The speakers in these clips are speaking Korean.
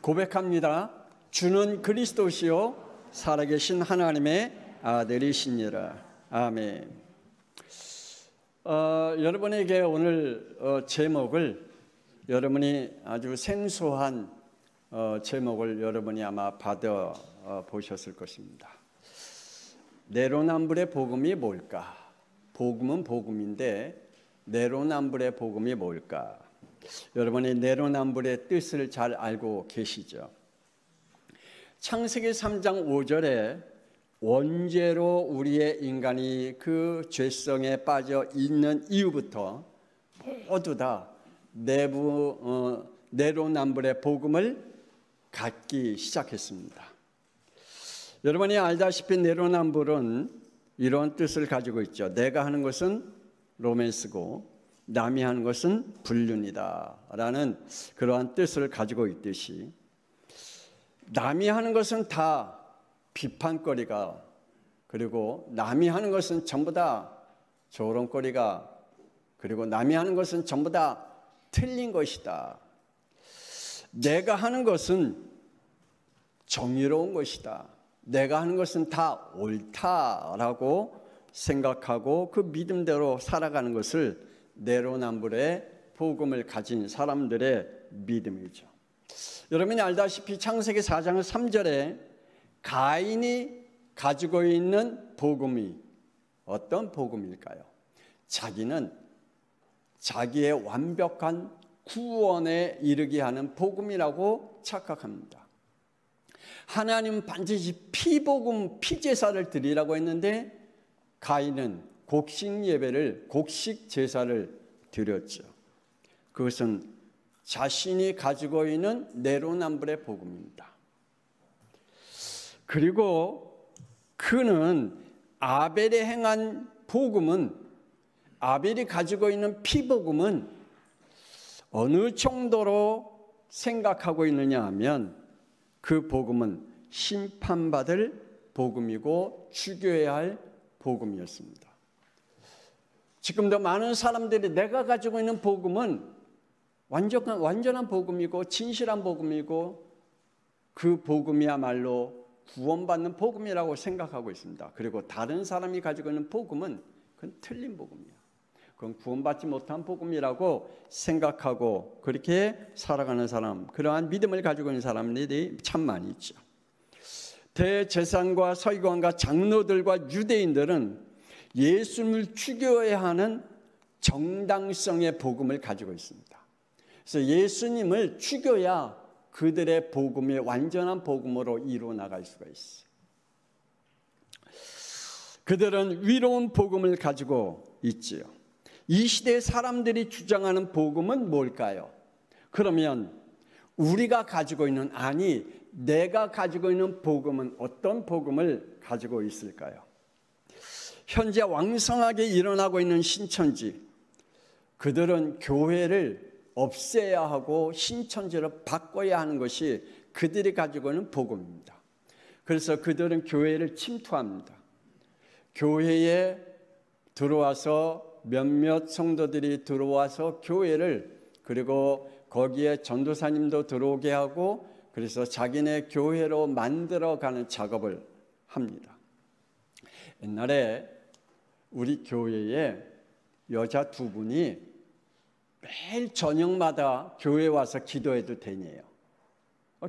고백합니다. 주는 그리스도시요 살아계신 하나님의 아들이시니라. 아멘. 여러분에게 오늘 제목을 여러분이 아주 생소한 제목을 여러분이 아마 받아 보셨을 것입니다. 내로남불의 복음이 뭘까? 복음은 복음인데 내로남불의 복음이 뭘까? 여러분이 내로남불의 뜻을 잘 알고 계시죠? 창세기 3장 5절에 원죄로 우리의 인간이 그 죄성에 빠져 있는 이후부터 모두 다 내로남불의 복음을 갖기 시작했습니다. 여러분이 알다시피 내로남불은 이런 뜻을 가지고 있죠. 내가 하는 것은 로맨스고 남이 하는 것은 불륜이다 라는 그러한 뜻을 가지고 있듯이, 남이 하는 것은 다 비판거리가, 그리고 남이 하는 것은 전부 다 조롱거리가, 그리고 남이 하는 것은 전부 다 틀린 것이다. 내가 하는 것은 정의로운 것이다. 내가 하는 것은 다 옳다라고 생각하고 그 믿음대로 살아가는 것을 내로남불의 복음을 가진 사람들의 믿음이죠. 여러분이 알다시피 창세기 4장 3절에 가인이 가지고 있는 복음이 어떤 복음일까요? 자기는 자기의 완벽한 구원에 이르게 하는 복음이라고 착각합니다. 하나님은 반드시 피복음, 피제사를 드리라고 했는데 가인은 곡식 제사를 드렸죠. 그것은 자신이 가지고 있는 내로남불의 복음입니다. 그리고 그는 아벨이 행한 복음은, 아벨이 가지고 있는 피복음은 어느 정도로 생각하고 있느냐 하면 그 복음은 심판받을 복음이고 죽여야 할 복음이었습니다. 지금도 많은 사람들이 내가 가지고 있는 복음은 완전한 복음이고 진실한 복음이고 그 복음이야말로 구원받는 복음이라고 생각하고 있습니다. 그리고 다른 사람이 가지고 있는 복음은 그건 틀린 복음이야. 그건 구원받지 못한 복음이라고 생각하고 그렇게 살아가는 사람, 그러한 믿음을 가지고 있는 사람들이 참 많이 있죠. 대제사장과 서기관과 장로들과 유대인들은 예수님을 죽여야 하는 정당성의 복음을 가지고 있습니다. 그래서 예수님을 죽여야 그들의 복음이 완전한 복음으로 이루어 나갈 수가 있어요. 그들은 위로운 복음을 가지고 있지요. 이 시대의 사람들이 주장하는 복음은 뭘까요? 그러면 우리가 가지고 있는, 아니 내가 가지고 있는 복음은 어떤 복음을 가지고 있을까요? 현재 왕성하게 일어나고 있는 신천지, 그들은 교회를 없애야 하고 신천지로 바꿔야 하는 것이 그들이 가지고 있는 복음입니다. 그래서 그들은 교회를 침투합니다. 교회에 들어와서 몇몇 성도들이 들어와서 교회를, 그리고 거기에 전도사님도 들어오게 하고, 그래서 자기네 교회로 만들어가는 작업을 합니다. 옛날에 우리 교회에 여자 두 분이 매일 저녁마다 교회 와서 기도해도 되냐요.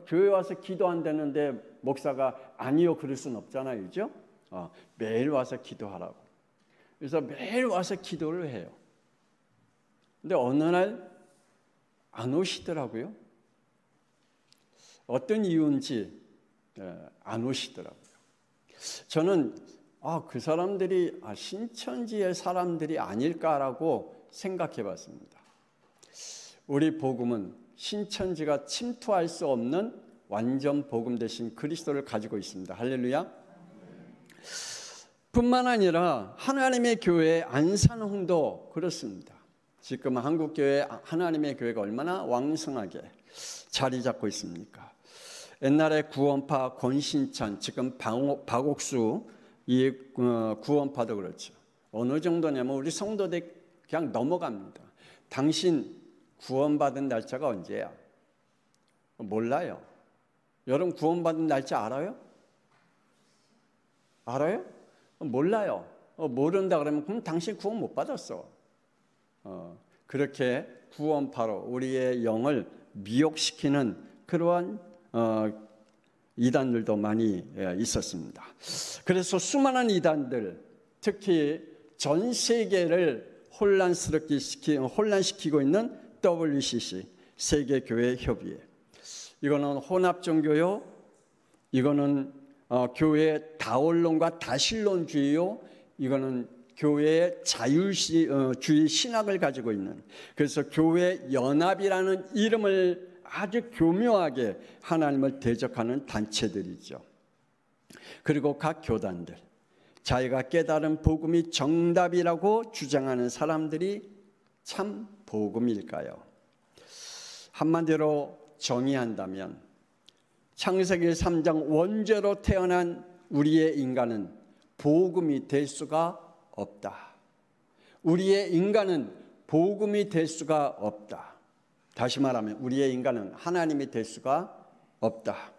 교회 와서 기도 안 되는데 목사가 아니요 그럴 수는 없잖아요, 그죠? 매일 와서 기도하라고. 그래서 매일 와서 기도를 해요. 근데 어느 날 안 오시더라고요. 어떤 이유인지 안 오시더라고요. 저는 그 사람들이 신천지의 사람들이 아닐까라고 생각해 봤습니다. 우리 복음은 신천지가 침투할 수 없는 완전 복음 대신 그리스도를 가지고 있습니다. 할렐루야. 뿐만 아니라 하나님의 교회 안산홍도 그렇습니다. 지금 한국교회 하나님의 교회가 얼마나 왕성하게 자리 잡고 있습니까? 옛날에 구원파 권신천, 지금 박옥수 이 구원파도 그렇죠. 어느 정도냐면 우리 성도들 그냥 넘어갑니다. 당신 구원받은 날짜가 언제야? 몰라요. 여러분 구원받은 날짜 알아요? 알아요? 몰라요. 모른다 그러면 그럼 당신 구원 못 받았어. 그렇게 구원파로 우리의 영을 미혹시키는 그러한 이단들도 많이 있었습니다. 그래서 수많은 이단들, 특히 전 세계를 혼란시키고 있는 WCC, 세계교회협의회. 이거는 혼합종교요. 이거는 교회의 다원론과 다신론주의요. 이거는 교회의 자유주의 신학을 가지고 있는, 그래서 교회 연합이라는 이름을 아주 교묘하게 하나님을 대적하는 단체들이죠. 그리고 각 교단들, 자기가 깨달은 복음이 정답이라고 주장하는 사람들이 참 복음일까요? 한마디로 정의한다면 창세기 3장 원죄로 태어난 우리의 인간은 복음이 될 수가 없다. 우리의 인간은 복음이 될 수가 없다. 다시 말하면 우리의 인간은 하나님이 될 수가 없다.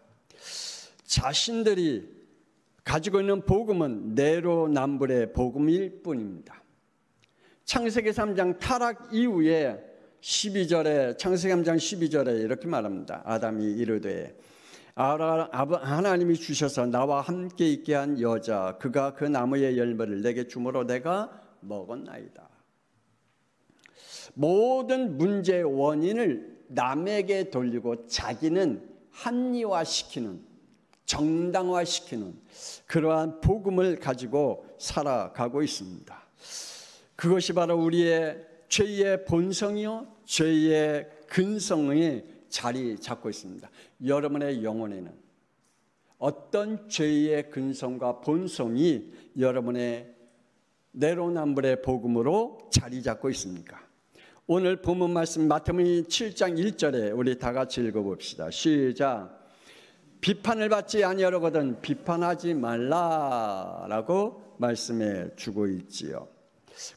자신들이 가지고 있는 복음은 내로남불의 복음일 뿐입니다. 창세기 3장 타락 이후에 12절에, 창세기 3장 12절에 이렇게 말합니다. 아담이 이르되 하나님이 주셔서 나와 함께 있게 한 여자, 그가 그 나무의 열매를 내게 주므로 내가 먹었나이다. 모든 문제의 원인을 남에게 돌리고 자기는 합리화시키는, 정당화시키는 그러한 복음을 가지고 살아가고 있습니다. 그것이 바로 우리의 죄의 본성이요, 죄의 근성이 자리 잡고 있습니다. 여러분의 영혼에는 어떤 죄의 근성과 본성이 여러분의 내로남불의 복음으로 자리 잡고 있습니까? 오늘 본문 말씀 마태복음 7장 1절에 우리 다 같이 읽어봅시다. 시작. 비판을 받지 아니하려거든 비판하지 말라라고 말씀해 주고 있지요.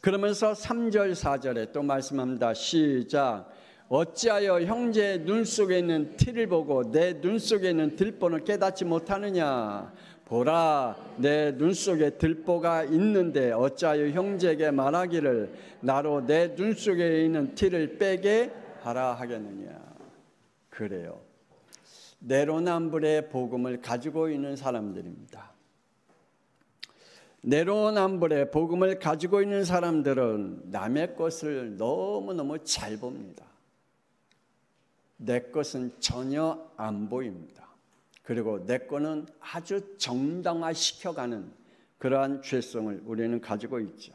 그러면서 3절 4절에 또 말씀합니다. 시작. 어찌하여 형제의 눈 속에 있는 티를 보고 내 눈 속에 있는 들보는 깨닫지 못하느냐. 보라, 내 눈 속에 들보가 있는데 어찌하여 형제에게 말하기를 나로 내 눈 속에 있는 티를 빼게 하라 하겠느냐. 그래요. 내로남불의 복음을 가지고 있는 사람들입니다. 내로남불의 복음을 가지고 있는 사람들은 남의 것을 너무너무 잘 봅니다. 내 것은 전혀 안 보입니다. 그리고 내 거는 아주 정당화시켜가는 그러한 죄성을 우리는 가지고 있죠.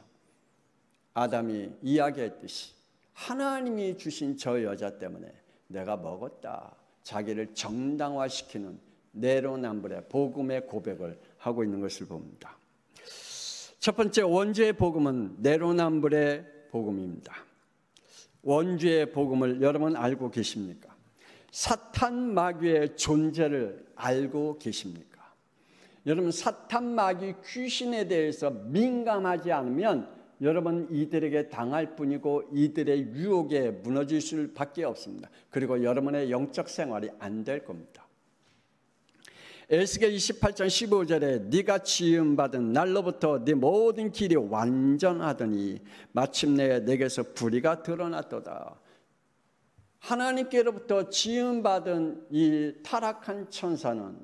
아담이 이야기했듯이 하나님이 주신 저 여자 때문에 내가 먹었다. 자기를 정당화시키는 내로남불의 복음의 고백을 하고 있는 것을 봅니다. 첫 번째 원죄의 복음은 내로남불의 복음입니다. 원죄의 복음을 여러분 알고 계십니까? 사탄 마귀의 존재를 알고 계십니까? 여러분 사탄 마귀 귀신에 대해서 민감하지 않으면 여러분 이들에게 당할 뿐이고 이들의 유혹에 무너질 수밖에 없습니다. 그리고 여러분의 영적 생활이 안 될 겁니다. 에스겔 28장 15절에 네가 지음받은 날로부터 네 모든 길이 완전하더니 마침내 내게서 불의가 드러났도다. 하나님께로부터 지음받은 이 타락한 천사는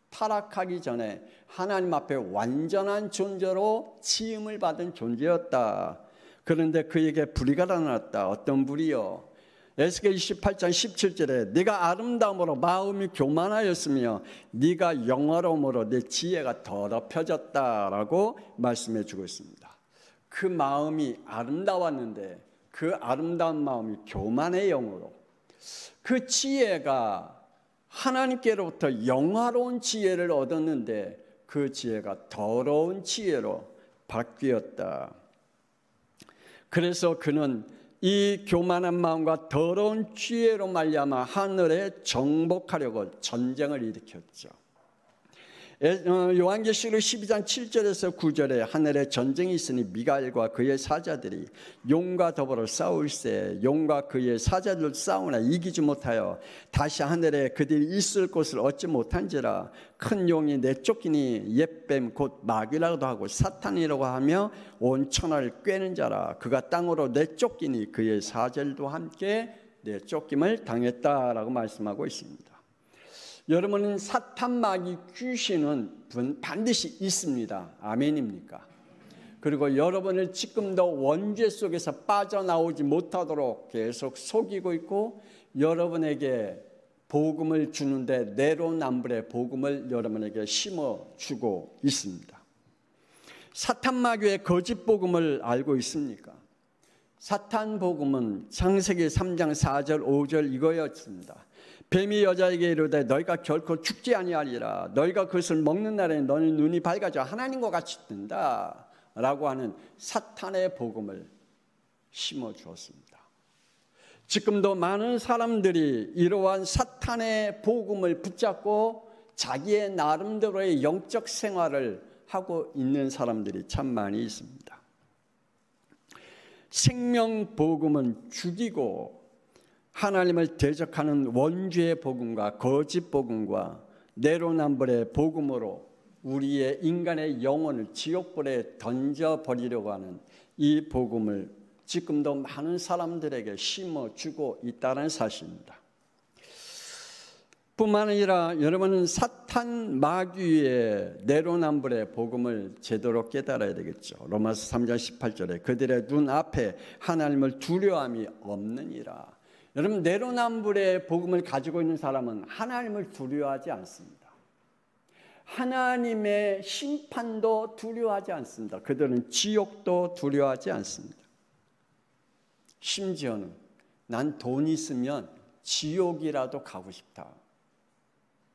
타락하기 전에 하나님 앞에 완전한 존재로 지음을 받은 존재였다. 그런데 그에게 불의가 드러났다. 어떤 불의요? 에스겔 28장 17절에 네가 아름다움으로 마음이 교만하였으며 네가 영화로움으로 네 지혜가 더럽혀졌다라고 말씀해 주고 있습니다. 그 마음이 아름다웠는데 그 아름다운 마음이 교만의 영으로, 그 지혜가 하나님께로부터 영화로운 지혜를 얻었는데 그 지혜가 더러운 지혜로 바뀌었다. 그래서 그는 이 교만한 마음과 더러운 지혜로 말미암아 하늘에 정복하려고 전쟁을 일으켰죠. 요한계시록 12장 7절에서 9절에 하늘에 전쟁이 있으니 미가엘과 그의 사자들이 용과 더불어 싸울세 용과 그의 사자들 싸우나 이기지 못하여 다시 하늘에 그들이 있을 곳을 얻지 못한지라. 큰 용이 내쫓기니 옛뱀 곧 마귀라고도 하고 사탄이라고 하며 온 천하를 꿰는 자라. 그가 땅으로 내쫓기니 그의 사자들도 함께 내쫓김을 당했다라고 말씀하고 있습니다. 여러분은 사탄, 마귀, 귀신은 반드시 있습니다. 아멘입니까? 그리고 여러분을 지금도 원죄 속에서 빠져나오지 못하도록 계속 속이고 있고 여러분에게 복음을 주는데 내로남불의 복음을 여러분에게 심어주고 있습니다. 사탄, 마귀의 거짓 복음을 알고 있습니까? 사탄 복음은 창세기 3장 4절 5절 이거였습니다. 뱀이 여자에게 이르되 너희가 결코 죽지 아니하리라. 너희가 그것을 먹는 날에 너희 눈이 밝아져 하나님과 같이 뜬다 라고 하는 사탄의 복음을 심어주었습니다. 지금도 많은 사람들이 이러한 사탄의 복음을 붙잡고 자기의 나름대로의 영적 생활을 하고 있는 사람들이 참 많이 있습니다. 생명 복음은 죽이고 하나님을 대적하는 원죄의 복음과 거짓 복음과 내로남불의 복음으로 우리의 인간의 영혼을 지옥불에 던져버리려고 하는 이 복음을 지금도 많은 사람들에게 심어주고 있다는 사실입니다. 뿐만 아니라 여러분은 사탄 마귀의 내로남불의 복음을 제대로 깨달아야 되겠죠. 로마서 3장 18절에 그들의 눈앞에 하나님을 두려움이 없느니라. 여러분 내로남불의 복음을 가지고 있는 사람은 하나님을 두려워하지 않습니다. 하나님의 심판도 두려워하지 않습니다. 그들은 지옥도 두려워하지 않습니다. 심지어는 난 돈 있으면 지옥이라도 가고 싶다.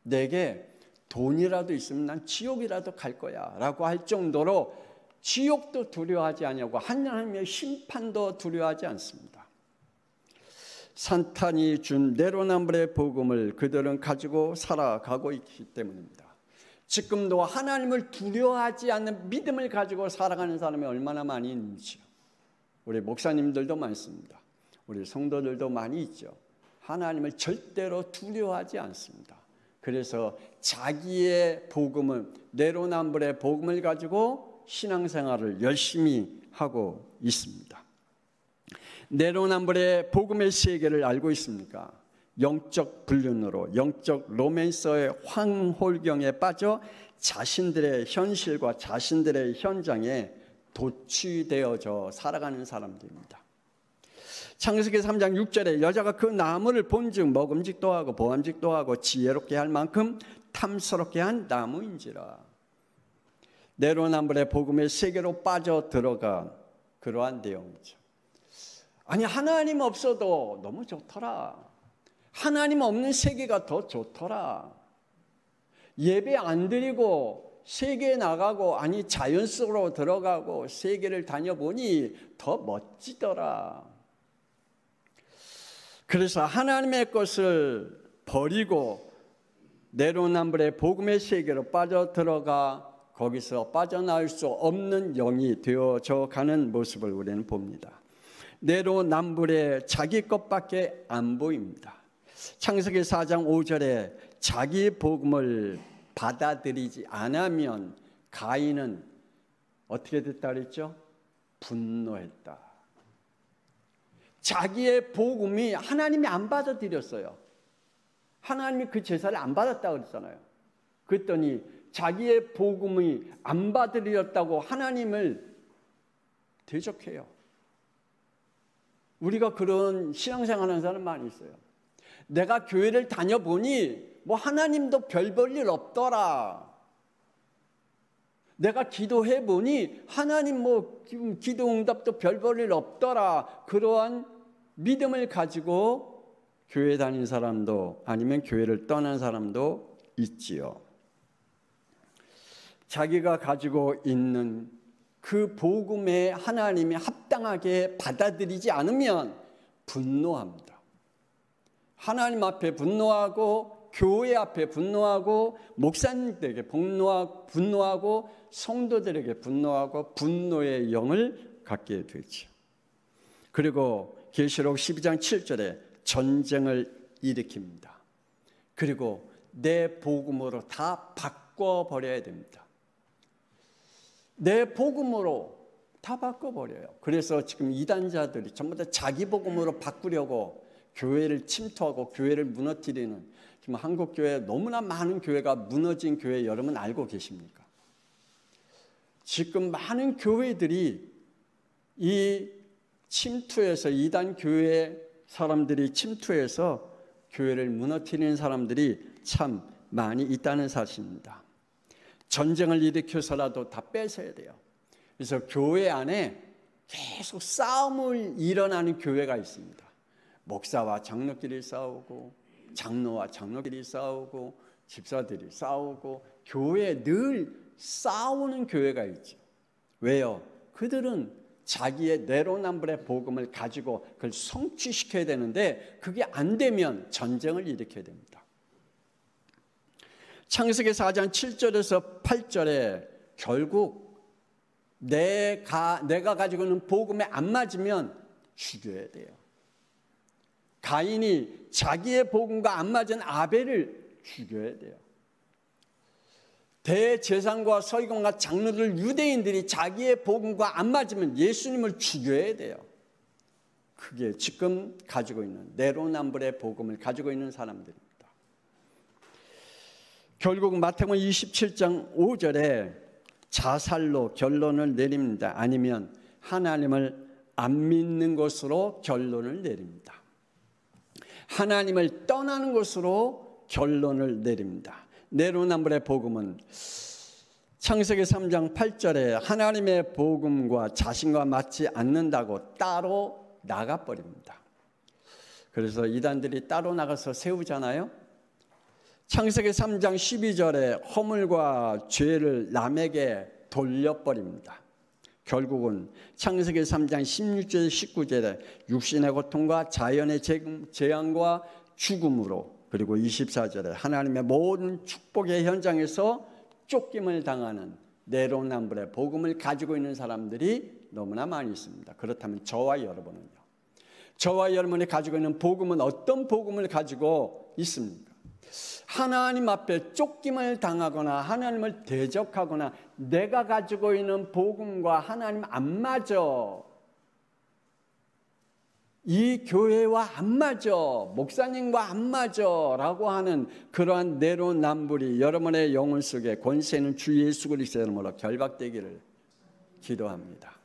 내게 돈이라도 있으면 난 지옥이라도 갈 거야 라고 할 정도로 지옥도 두려워하지 않냐고 하나님의 심판도 두려워하지 않습니다. 사탄이 준 내로남불의 복음을 그들은 가지고 살아가고 있기 때문입니다. 지금도 하나님을 두려워하지 않는 믿음을 가지고 살아가는 사람이 얼마나 많이 있는지요. 우리 목사님들도 많습니다. 우리 성도들도 많이 있죠. 하나님을 절대로 두려워하지 않습니다. 그래서 자기의 복음을 내로남불의 복음을 가지고 신앙생활을 열심히 하고 있습니다. 내로남불의 복음의 세계를 알고 있습니까? 영적 불륜으로 영적 로맨서의 황홀경에 빠져 자신들의 현실과 자신들의 현장에 도취되어져 살아가는 사람들입니다. 창세기 3장 6절에 여자가 그 나무를 본즉 먹음직도 하고 보암직도 하고 지혜롭게 할 만큼 탐스럽게 한 나무인지라. 내로남불의 복음의 세계로 빠져들어간 그러한 내용이죠. 아니 하나님 없어도 너무 좋더라. 하나님 없는 세계가 더 좋더라. 예배 안 드리고 세계에 나가고 아니 자연 속으로 들어가고 세계를 다녀보니 더 멋지더라. 그래서 하나님의 것을 버리고 내로남불의 복음의 세계로 빠져들어가 거기서 빠져나올 수 없는 영이 되어져 가는 모습을 우리는 봅니다. 내로남불의 자기 것밖에 안 보입니다. 창세기 4장 5절에 자기 복음을 받아들이지 않으면 가인은 어떻게 됐다 그랬죠? 분노했다. 자기의 복음이 하나님이 안 받아들였어요. 하나님이 그 제사를 안 받았다고 그랬잖아요. 그랬더니 자기의 복음이 안 받아들였다고 하나님을 대적해요. 우리가 그런 신앙생활하는 사람 많이 있어요. 내가 교회를 다녀보니 뭐 하나님도 별 볼 일 없더라. 내가 기도해보니 하나님 뭐 기도 응답도 별 볼 일 없더라. 그러한 믿음을 가지고 교회 다닌 사람도 아니면 교회를 떠난 사람도 있지요. 자기가 가지고 있는 그 복음에 하나님이 합당하게 받아들이지 않으면 분노합니다. 하나님 앞에 분노하고 교회 앞에 분노하고 목사님들에게 분노하고 성도들에게 분노하고 분노의 영을 갖게 되죠. 그리고 계시록 12장 7절에 전쟁을 일으킵니다. 그리고 내 복음으로 다 바꿔버려야 됩니다. 내 복음으로 다 바꿔버려요. 그래서 지금 이단자들이 전부 다 자기 복음으로 바꾸려고 교회를 침투하고 교회를 무너뜨리는, 지금 한국 교회 너무나 많은 교회가 무너진 교회 여러분 알고 계십니까? 지금 많은 교회들이 이 침투해서, 이단 교회 사람들이 침투해서 교회를 무너뜨리는 사람들이 참 많이 있다는 사실입니다. 전쟁을 일으켜서라도 다 뺏어야 돼요. 그래서 교회 안에 계속 싸움을 일어나는 교회가 있습니다. 목사와 장로끼리 싸우고, 장로와 장로끼리 싸우고, 집사들이 싸우고, 교회에 늘 싸우는 교회가 있죠. 왜요? 그들은 자기의 내로남불의 복음을 가지고 그걸 성취시켜야 되는데 그게 안 되면 전쟁을 일으켜야 됩니다. 창세기 4장 7절에서 8절에 결국 내가 가지고 있는 복음에 안 맞으면 죽여야 돼요. 가인이 자기의 복음과 안 맞은 아벨을 죽여야 돼요. 대제사장과 서기관과 장로들, 유대인들이 자기의 복음과 안 맞으면 예수님을 죽여야 돼요. 그게 지금 가지고 있는 내로남불의 복음을 가지고 있는 사람들입니다. 결국 마태복음 27장 5절에 자살로 결론을 내립니다. 아니면 하나님을 안 믿는 것으로 결론을 내립니다. 하나님을 떠나는 것으로 결론을 내립니다. 내로남불의 복음은 창세기 3장 8절에 하나님의 복음과 자신과 맞지 않는다고 따로 나가버립니다. 그래서 이단들이 따로 나가서 세우잖아요. 창세기 3장 12절에 허물과 죄를 남에게 돌려버립니다. 결국은 창세기 3장 16절 19절에 육신의 고통과 자연의 재앙과 죽음으로, 그리고 24절에 하나님의 모든 축복의 현장에서 쫓김을 당하는 내로남불의 복음을 가지고 있는 사람들이 너무나 많이 있습니다. 그렇다면 저와 여러분은요? 저와 여러분이 가지고 있는 복음은 어떤 복음을 가지고 있습니까? 하나님 앞에 쫓김을 당하거나 하나님을 대적하거나 내가 가지고 있는 복음과 하나님 안 맞아, 이 교회와 안 맞아, 목사님과 안 맞아 라고 하는 그러한 내로남불이 여러분의 영혼 속에 권세 있는 주 예수 그리스도의 이름으로 결박되기를 기도합니다.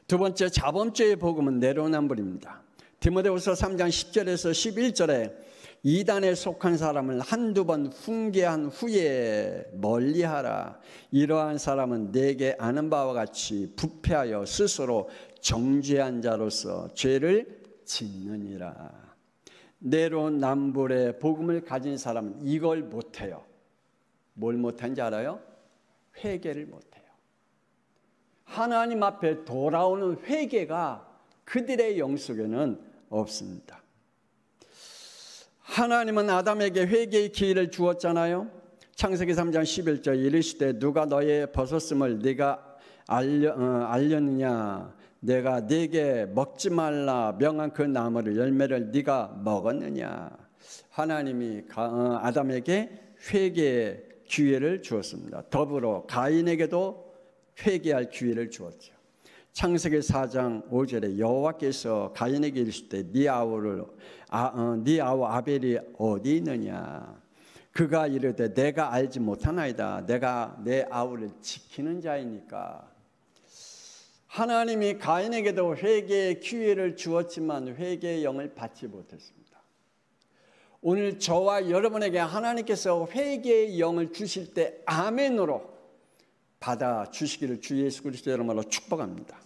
두 번째, 자범죄의 복음은 내로남불입니다. 디모데후서 3장 10절에서 11절에 이단에 속한 사람을 한두 번 훈계한 후에 멀리하라. 이러한 사람은 내게 아는 바와 같이 부패하여 스스로 정죄한 자로서 죄를 짓느니라. 내로남불의 복음을 가진 사람은 이걸 못해요. 뭘 못하는지 알아요? 회개를 못해요. 하나님 앞에 돌아오는 회개가 그들의 영 속에는 없습니다. 하나님은 아담에게 회개의 기회를 주었잖아요. 창세기 3장 11절 이르시되 누가 너의 벗었음을 네가 알렸느냐? 내가 네게 먹지 말라 명한 그 나무의 열매를 네가 먹었느냐? 하나님이 아담에게 회개의 기회를 주었습니다. 더불어 가인에게도 회개할 기회를 주었죠. 창세기 4장 5절에 여호와께서 가인에게 이르시되 네 아우 아벨이 어디 있느냐? 그가 이르되 내가 알지 못하나이다. 내가 내 아우를 지키는 자이니까. 하나님이 가인에게도 회개의 기회를 주었지만 회개의 영을 받지 못했습니다. 오늘 저와 여러분에게 하나님께서 회개의 영을 주실 때 아멘으로 받아 주시기를 주 예수 그리스도의 이름으로 축복합니다.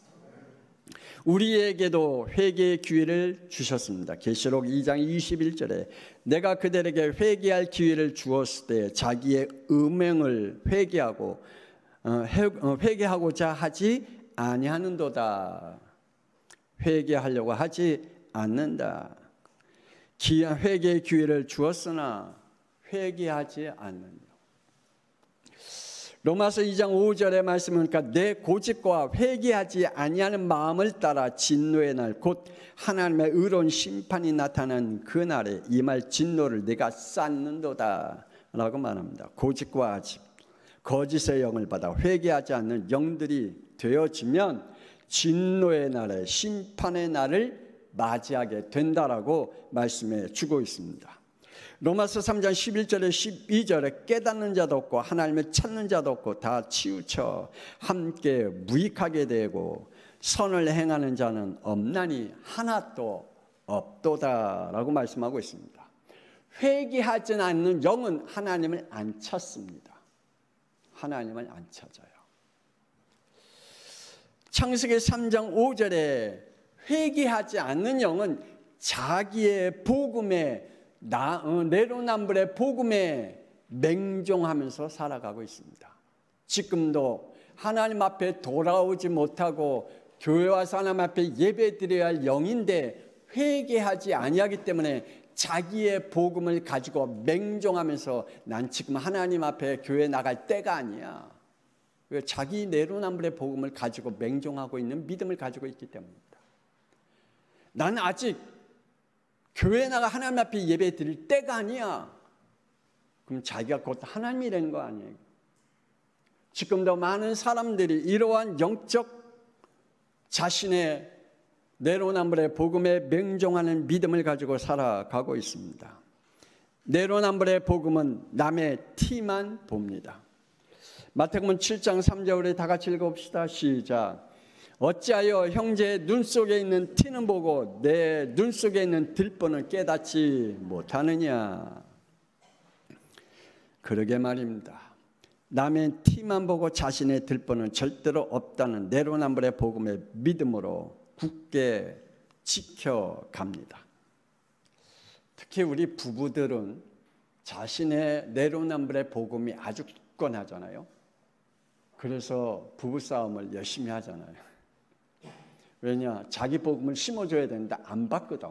우리에게도 회개의 기회를 주셨습니다. 계시록 2장 21절에 내가 그들에게 회개할 기회를 주었을 때 자기의 음행을 회개하고자 하지 아니하는도다. 회개하려고 하지 않는다. 회개의 기회를 주었으나 회개하지 않는 로마서 2장 5절의 말씀은 내 고집과 회개하지 아니하는 마음을 따라 진노의 날 곧 하나님의 의로운 심판이 나타난 그 날에 임할 진노를 내가 쌓는도다 라고 말합니다. 고집과 아집, 거짓의 영을 받아 회개하지 않는 영들이 되어지면 진노의 날에 심판의 날을 맞이하게 된다라고 말씀해 주고 있습니다. 로마서 3장 11절에 12절에 깨닫는 자도 없고 하나님을 찾는 자도 없고 다 치우쳐 함께 무익하게 되고 선을 행하는 자는 없나니 하나도 없도다라고 말씀하고 있습니다. 회개하지 않는 영은 하나님을 안 찾습니다. 하나님을 안 찾아요. 창세기 3장 5절에 회개하지 않는 영은 자기의 복음에 내로남불의 복음에 맹종하면서 살아가고 있습니다. 지금도 하나님 앞에 돌아오지 못하고 교회와 하나님 앞에 예배드려야 할 영인데 회개하지 아니하기 때문에 자기의 복음을 가지고 맹종하면서 난 지금 하나님 앞에 교회 나갈 때가 아니야. 자기 내로남불의 복음을 가지고 맹종하고 있는 믿음을 가지고 있기 때문입니다. 난 아직 교회 나가 하나님 앞에 예배 드릴 때가 아니야. 그럼 자기가 곧 하나님이라는 거 아니에요. 지금도 많은 사람들이 이러한 영적 자신의 내로남불의 복음에 맹종하는 믿음을 가지고 살아가고 있습니다. 내로남불의 복음은 남의 티만 봅니다. 마태복음 7장 3절 우리 다 같이 읽어봅시다. 시작. 어찌하여 형제의 눈 속에 있는 티는 보고 내 눈 속에 있는 들보는 깨닫지 못하느냐. 그러게 말입니다. 남의 티만 보고 자신의 들보는 절대로 없다는 내로남불의 복음의 믿음으로 굳게 지켜갑니다. 특히 우리 부부들은 자신의 내로남불의 복음이 아주 굳건하잖아요. 그래서 부부싸움을 열심히 하잖아요. 왜냐? 자기 복음을 심어줘야 되는데 안 받거든.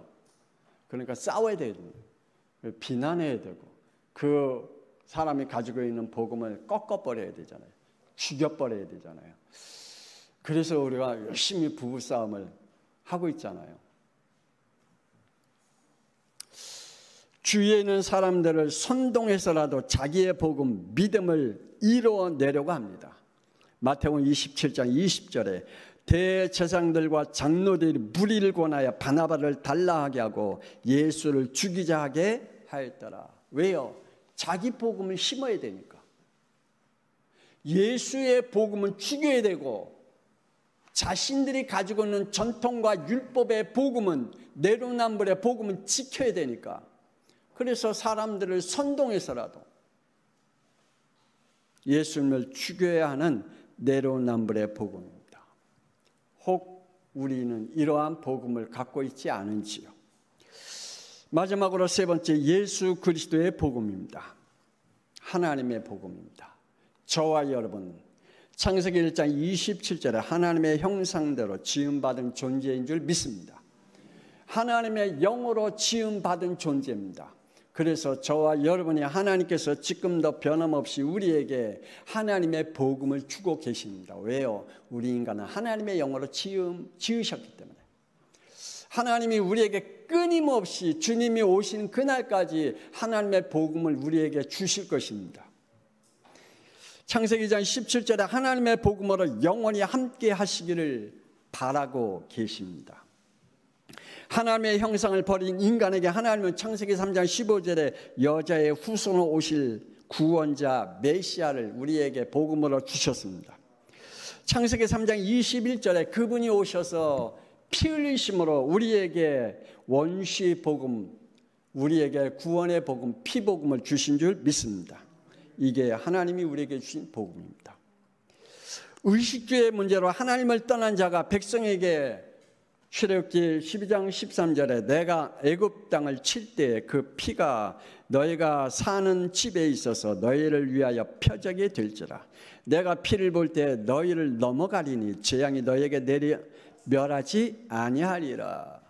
그러니까 싸워야 돼요. 비난해야 되고 그 사람이 가지고 있는 복음을 꺾어버려야 되잖아요. 죽여버려야 되잖아요. 그래서 우리가 열심히 부부싸움을 하고 있잖아요. 주위에 있는 사람들을 선동해서라도 자기의 복음, 믿음을 이루어내려고 합니다. 마태복음 27장 20절에 대제사장들과 장로들이 무리를 권하여 바나바를 달라하게 하고 예수를 죽이자 하게 하였더라. 왜요? 자기 복음을 심어야 되니까. 예수의 복음은 죽여야 되고 자신들이 가지고 있는 전통과 율법의 복음은 내로남불의 복음은 지켜야 되니까. 그래서 사람들을 선동해서라도 예수님을 죽여야 하는 내로남불의 복음입니다. 혹 우리는 이러한 복음을 갖고 있지 않은지요. 마지막으로 세 번째, 예수 그리스도의 복음입니다. 하나님의 복음입니다. 저와 여러분, 창세기 1장 27절에 하나님의 형상대로 지음받은 존재인 줄 믿습니다. 하나님의 영으로 지음받은 존재입니다. 그래서 저와 여러분이 하나님께서 지금도 변함없이 우리에게 하나님의 복음을 주고 계십니다. 왜요? 우리 인간은 하나님의 영으로 지으셨기 때문에. 하나님이 우리에게 끊임없이 주님이 오신 그날까지 하나님의 복음을 우리에게 주실 것입니다. 창세기 2장 17절에 하나님의 복음으로 영원히 함께 하시기를 바라고 계십니다. 하나님의 형상을 버린 인간에게 하나님은 창세기 3장 15절에 여자의 후손으로 오실 구원자 메시아를 우리에게 복음으로 주셨습니다. 창세기 3장 21절에 그분이 오셔서 피 흘리심으로 우리에게 원시 복음, 우리에게 구원의 복음, 피 복음을 주신 줄 믿습니다. 이게 하나님이 우리에게 주신 복음입니다. 의식주의 문제로 하나님을 떠난 자가 백성에게 출애굽기 12장 13절에 내가 애굽 땅을 칠 때 그 피가 너희가 사는 집에 있어서 너희를 위하여 표적이 될지라. 내가 피를 볼 때 너희를 넘어가리니 재앙이 너희에게 내려 멸하지 아니하리라.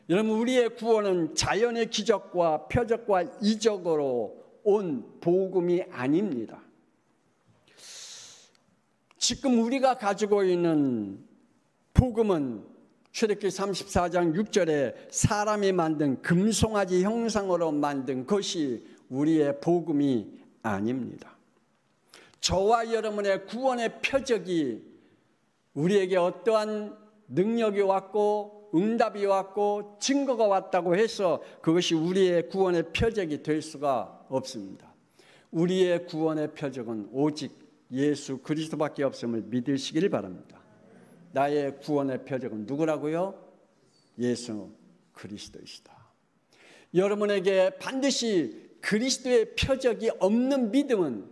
여러분, 우리의 구원은 자연의 기적과 표적과 이적으로 온 복음이 아닙니다. 지금 우리가 가지고 있는 복음은 출애굽기 34장 6절에 사람이 만든 금송아지 형상으로 만든 것이 우리의 복음이 아닙니다. 저와 여러분의 구원의 표적이 우리에게 어떠한 능력이 왔고 응답이 왔고 증거가 왔다고 해서 그것이 우리의 구원의 표적이 될 수가 없습니다. 우리의 구원의 표적은 오직 예수 그리스도밖에 없음을 믿으시길 바랍니다. 나의 구원의 표적은 누구라고요? 예수 그리스도이시다. 여러분에게 반드시 그리스도의 표적이 없는 믿음은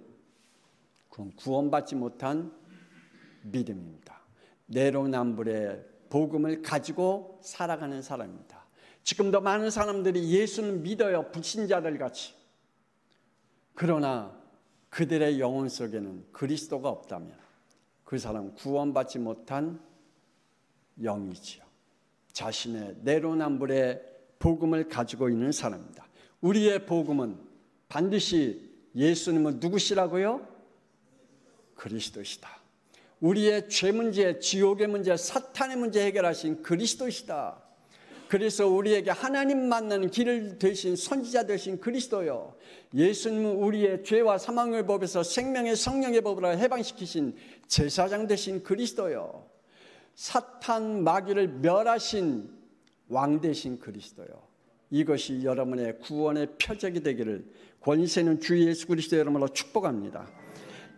그건 구원받지 못한 믿음입니다. 내로남불의 복음을 가지고 살아가는 사람입니다. 지금도 많은 사람들이 예수는 믿어요, 불신자들 같이. 그러나 그들의 영혼 속에는 그리스도가 없다면 그 사람 구원받지 못한 영이지요. 자신의 내로남불의 복음을 가지고 있는 사람입니다. 우리의 복음은 반드시 예수님은 누구시라고요? 그리스도시다. 우리의 죄 문제, 지옥의 문제, 사탄의 문제 해결하신 그리스도시다. 그래서 우리에게 하나님 만나는 길을 되신 선지자 되신 그리스도요. 예수님은 우리의 죄와 사망의 법에서 생명의 성령의 법으로 해방시키신 제사장 되신 그리스도요. 사탄 마귀를 멸하신 왕 되신 그리스도요. 이것이 여러분의 구원의 표적이 되기를 권세는 주 예수 그리스도 이름으로 축복합니다.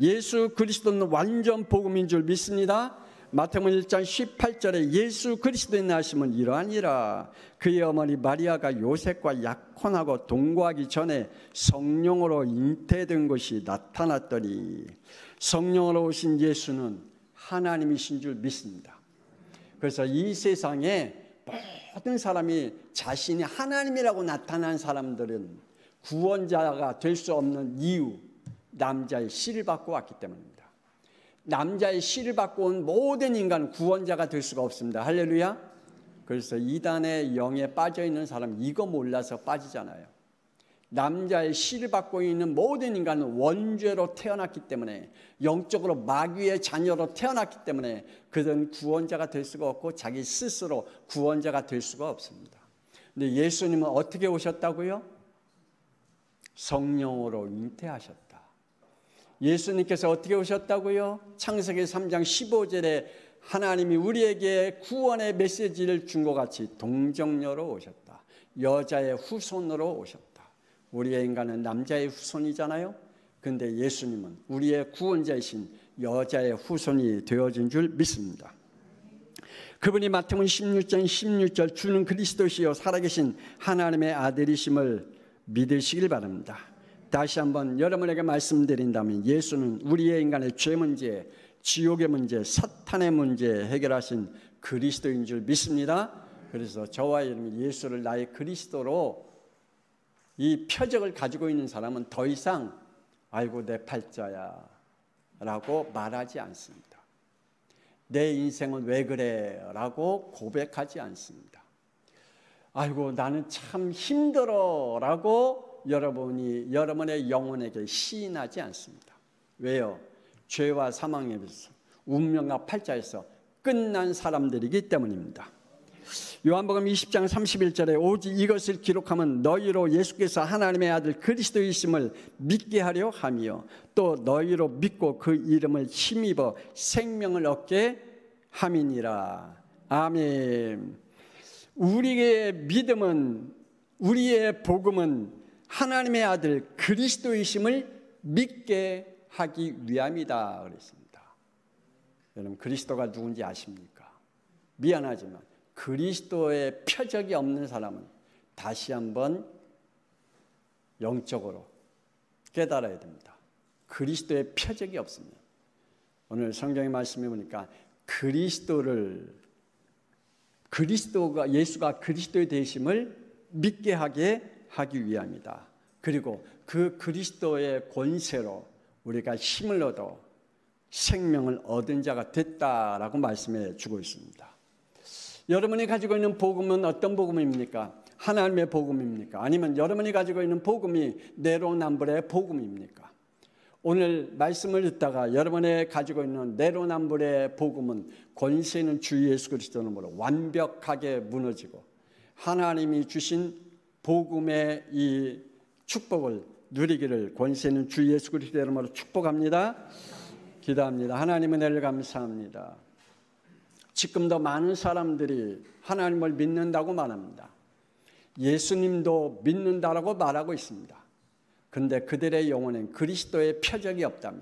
예수 그리스도는 완전 복음인 줄 믿습니다. 마태복음 1장 18절에 예수 그리스도의 나심은 이러하니라. 그의 어머니 마리아가 요셉과 약혼하고 동거하기 전에 성령으로 잉태된 것이 나타났더니, 성령으로 오신 예수는 하나님이신 줄 믿습니다. 그래서 이 세상에 모든 사람이 자신이 하나님이라고 나타난 사람들은 구원자가 될 수 없는 이유, 남자의 씨를 받고 왔기 때문입니다. 남자의 씨를 받고 온 모든 인간은 구원자가 될 수가 없습니다. 할렐루야. 그래서 이단의 영에 빠져있는 사람 이거 몰라서 빠지잖아요. 남자의 씨를 받고 있는 모든 인간은 원죄로 태어났기 때문에, 영적으로 마귀의 자녀로 태어났기 때문에 그들은 구원자가 될 수가 없고 자기 스스로 구원자가 될 수가 없습니다. 근데 예수님은 어떻게 오셨다고요? 성령으로 잉태하셨다. 예수님께서 어떻게 오셨다고요? 창세기 3장 15절에 하나님이 우리에게 구원의 메시지를 준 것 같이 동정녀로 오셨다. 여자의 후손으로 오셨다. 우리의 인간은 남자의 후손이잖아요. 그런데 예수님은 우리의 구원자이신 여자의 후손이 되어진 줄 믿습니다. 그분이 마태복음 16장 16절 주는 그리스도시요 살아계신 하나님의 아들이심을 믿으시길 바랍니다. 다시 한번 여러분에게 말씀드린다면 예수는 우리의 인간의 죄 문제, 지옥의 문제, 사탄의 문제 해결하신 그리스도인 줄 믿습니다. 그래서 저와 여러분이 예수를 나의 그리스도로 이 표적을 가지고 있는 사람은 더 이상 아이고 내 팔자야 라고 말하지 않습니다. 내 인생은 왜 그래 라고 고백하지 않습니다. 아이고 나는 참 힘들어 라고 여러분이 여러분의 영혼에게 시인하지 않습니다. 왜요? 죄와 사망에서 운명과 팔자에서 끝난 사람들이기 때문입니다. 요한복음 20장 31절에 오직 이것을 기록하면 너희로 예수께서 하나님의 아들 그리스도이심을 믿게 하려 하며 또 너희로 믿고 그 이름을 힘입어 생명을 얻게 함이니라. 아멘. 우리의 믿음은, 우리의 복음은 하나님의 아들 그리스도이심을 믿게 하기 위함이다 그랬습니다. 여러분 그리스도가 누군지 아십니까? 미안하지만 그리스도의 표적이 없는 사람은 다시 한번 영적으로 깨달아야 됩니다. 그리스도의 표적이 없으면, 오늘 성경의 말씀해 보니까 그리스도가 예수가 그리스도의 되심을 믿게 하기 위함이다. 그리고 그 그리스도의 권세로 우리가 힘을 얻어 생명을 얻은 자가 됐다라고 말씀해 주고 있습니다. 여러분이 가지고 있는 복음은 어떤 복음입니까? 하나님의 복음입니까? 아니면 여러분이 가지고 있는 복음이 내로남불의 복음입니까? 오늘 말씀을 듣다가 여러분이 가지고 있는 내로남불의 복음은 권세 있는 주 예수 그리스도의 이름으로 완벽하게 무너지고 하나님이 주신 복음의 이 축복을 누리기를 권세 있는 주 예수 그리스도의 이름으로 축복합니다. 기도합니다. 하나님의 은혜를 감사합니다. 지금도 많은 사람들이 하나님을 믿는다고 말합니다. 예수님도 믿는다라고 말하고 있습니다. 그런데 그들의 영혼엔 그리스도의 표적이 없다면,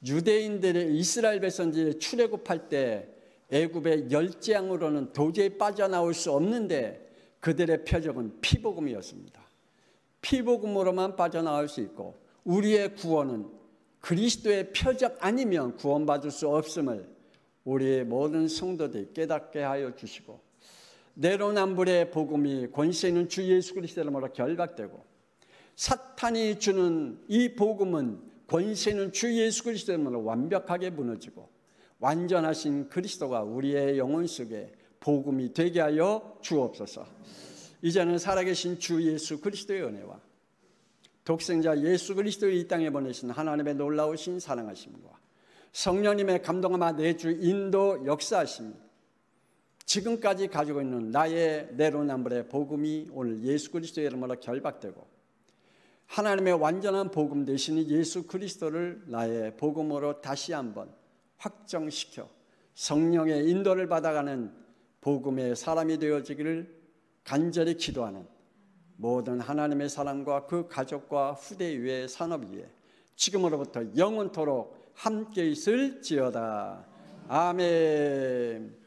유대인들의 이스라엘 백성들이 출애굽할 때 애굽의 열재앙으로는 도저히 빠져나올 수 없는데 그들의 표적은 피복음이었습니다. 피복음으로만 빠져나올 수 있고 우리의 구원은 그리스도의 표적 아니면 구원받을 수 없음을 우리의 모든 성도들이 깨닫게 하여 주시고, 내로남불의 복음이 권세 있는 주 예수 그리스도의 이름으로 결박되고 사탄이 주는 이 복음은 권세 있는 주 예수 그리스도의 이름으로 완벽하게 무너지고 완전하신 그리스도가 우리의 영혼 속에 복음이 되게 하여 주옵소서. 이제는 살아계신 주 예수 그리스도의 은혜와 독생자 예수 그리스도를 이 땅에 보내신 하나님의 놀라우신 사랑하심과 성령님의 감동함과 내주 인도 역사하심이 지금까지 가지고 있는 나의 내로남불의 복음이 오늘 예수 그리스도의 이름으로 결박되고 하나님의 완전한 복음 되시는 예수 그리스도를 나의 복음으로 다시 한번 확정시켜 성령의 인도를 받아가는 복음의 사람이 되어지기를 간절히 기도하는 모든 하나님의 사람과 그 가족과 후대 위에 산업 위에 지금으로부터 영원토록 함께 있을지어다. 아멘.